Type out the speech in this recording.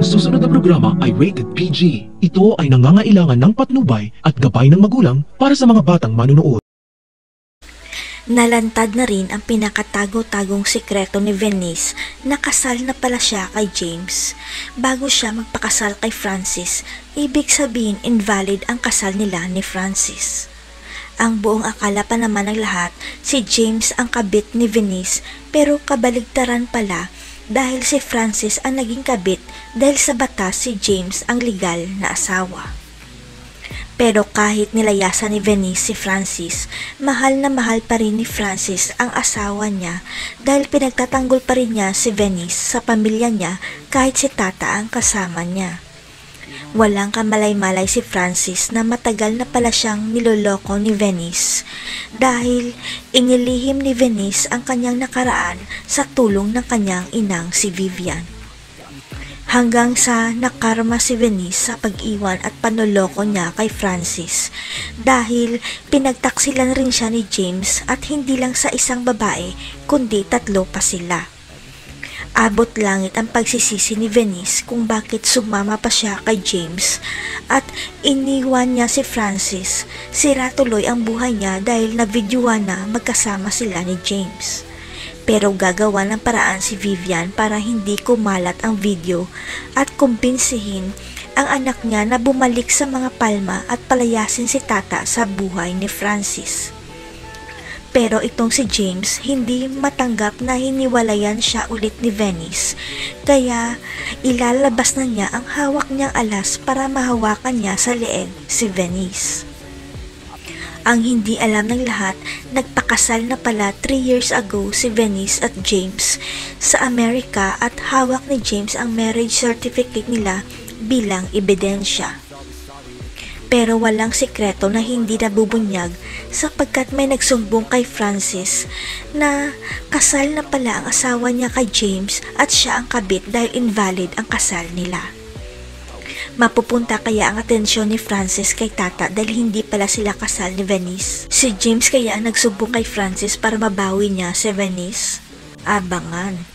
susunod na programa ay rated PG. Ito ay nangangailangan ng patnubay at gabay ng magulang para sa mga batang manunood. Nalantad na rin ang pinakatago-tagong sikreto ni Venice na kasal na pala siya kay James. Bago siya magpakasal kay Francis, ibig sabihin invalid ang kasal nila ni Francis. Ang buong akala pa naman ng lahat, si James ang kabit ni Venice, pero kabaligtaran pala dahil si Francis ang naging kabit dahil sa batas si James ang legal na asawa. Pero kahit nilayasan ni Venice si Francis, mahal na mahal pa rin ni Francis ang asawa niya dahil pinagtatanggol pa rin niya si Venice sa pamilya niya kahit si Tata ang kasama niya. Walang kamalay-malay si Francis na matagal na pala siyang niloloko ni Venice dahil inilihim ni Venice ang kanyang nakaraan sa tulong ng kanyang inang si Vivian. Hanggang sa nakarma si Venice sa pag-iwan at panoloko niya kay Francis dahil pinagtaksilan rin siya ni James at hindi lang sa isang babae kundi 3 pa sila. Abot langit ang pagsisisi ni Venice kung bakit sumama pa siya kay James at iniwan niya si Francis. Sira tuloy ang buhay niya dahil nabidyuhan na magkasama sila ni James. Pero gagawa ng paraan si Vivian para hindi kumalat ang video at kumbinsihin ang anak niya na bumalik sa mga palma at palayasin si Tata sa buhay ni Francis. Pero itong si James hindi matanggap na hiniwalayan siya ulit ni Venice, kaya ilalabas na niya ang hawak niyang alas para mahawakan niya sa leeg si Venice. Ang hindi alam ng lahat, nagpakasal na pala 3 years ago si Venice at James sa Amerika at hawak ni James ang marriage certificate nila bilang ebidensya. Pero walang sikreto na hindi nabubunyag sapagkat may nagsumbong kay Francis na kasal na pala ang asawa niya kay James at siya ang kabit dahil invalid ang kasal nila. Mapupunta kaya ang atensyon ni Francis kay Tata dahil hindi pala sila kasal ni Venice? Si James kaya ang nagsumbong kay Francis para mabawi niya si Venice? Abangan.